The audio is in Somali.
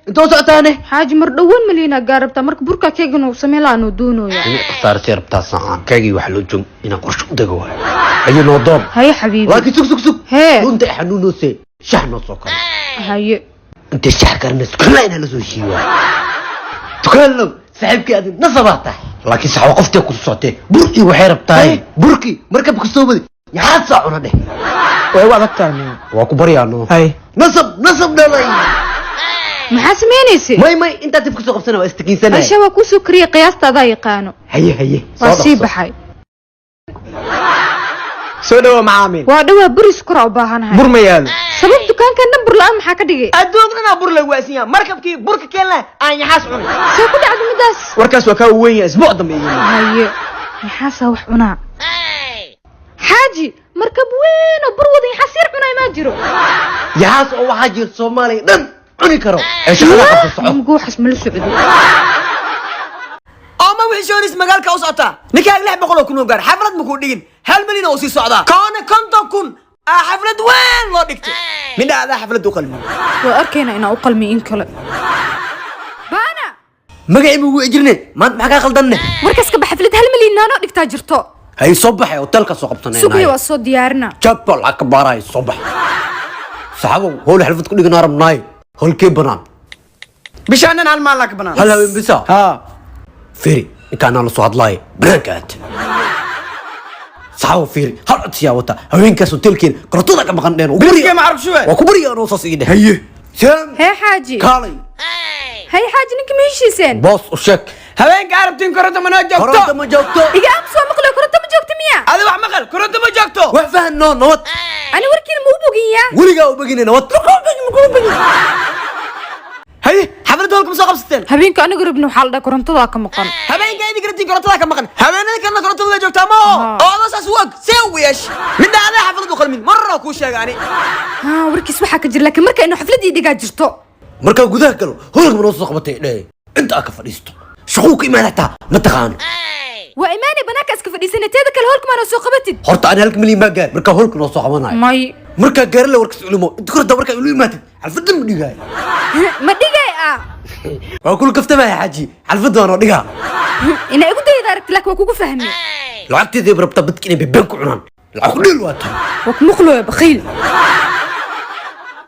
انت وصعتاني حاج مردوون ملينا قاربتا مرك بركا كيغنو سميلانو دونو يا صار سيربتا ساعة كاجي وحلو جم إنا قرش دقوا أي نوضب هيا حبيبي لكن سك هي وانت حنونو سي شحنو سكر هيا انت الشحكر الناس كلها إنا لسو شيوا تكلم صاحبك هذا نصباته لكن صح وقفتي كل صوتي بركي وحيربتاي بركي مركب كسوبي يا حد صاعنا ده وهو أكتر وكبريانو هاي نصب دلاي maxaa samaynaysa may inta dib ku soo qabsana waa istakiinsanay asha waa ku sukriye qiyaastada yaqaano haye waa sii baxay soo dhawo macaamiil waa dhawaa buris kura u baahanahay bur ma yaalo sabab dukaanka number la'aan maxaa ka dhigay adduunkana bur la waasinya markabkii burka keenla aan yaxaas cunay soo ku dhacdo midaas warkaas waa ka weyn yahay isbuuc dambe iyo haye yaxaasa wax cunaa xaaji markab weyn oo bur wada yaxaas cunay ma jiro yaxaas oo waxa jir Soomaaliya dhan cuni karo ee shaqada qabto socod mgu xasma la socdo ama wixii shooris magaalka u socota ninka 600 kun oo gaar xaflad ma ku dhigin 1 milyan oo sii socda kaana 50 kun xaflad weyn loo dhigtay midhaada xaflad u qalmi waa arkayna inaa u qalmi in kale baana magacii ugu ejirne maanta maxaa ka qaldanne warkaas ka xaflad 1 milyan naano dhigtaa jirto hay soo baxay hotelka soo qabtanay suuqii waa soo diyaarina jabal akbaray soo bax saxabo howl xaflad ku dhigana rabnay holkee banaan bishaanan hal maal ka banaan hal haween bisa ha firi inkaan la soo hadlay brankaat saxabo firi hal codsiya wata haweenkaas hotelkeen kortada ka maqan dheen bariga ma arag shuwe waa ku bariga oo soo siidhay haye sam hee xaaji kaalay هاي حاجة نك ميشيسين بوس وشك هواين قاربتين كرة ما جوكتو كرة ما جوكتو إيجا أمسوا مقلة كرة ما جوكت ميا هذا واحد مقل كرة ما جوكتو وفاه النون نوت أنا وركين مو بوجية ولقى وبقينا نوت هاي حفلة دولكم سوق بستين هبينك أنا قرب نوحال دا كرة تضاع كمقن هواين قاعد يقرتين كرة تضاع كمقن هواين أنا كنا كرة تضاع جوكتا ما هذا ساسوق سويش من ده هذا حفلة دخل من مرة كوشة يعني ها وركيس وحا كجر لكن مركا إنه حفلة دي قاعد جرتو مركا قداه قالوا هو من وسط قبتي ليه انت اكفريستو شقوق ايمانتا ما تقان وإيماني بناك اسكف دي سنتين ذاك الهولك ما نسوق قبتي horta aan halka milyan baa gaar marka holka noo soo qabanayo ماي marka gaar la warkas culimo inta korta marka uu imaatay xalfadan ma dhigay ما دقي waa kul kaftama xaji xalfadan oo dhiga إنا إيقو داي دارك لك وكوكو فهمي lacagteedii rabta dadkina been ku cunaan lacag ku dhil waata وكمخلو يا بخيل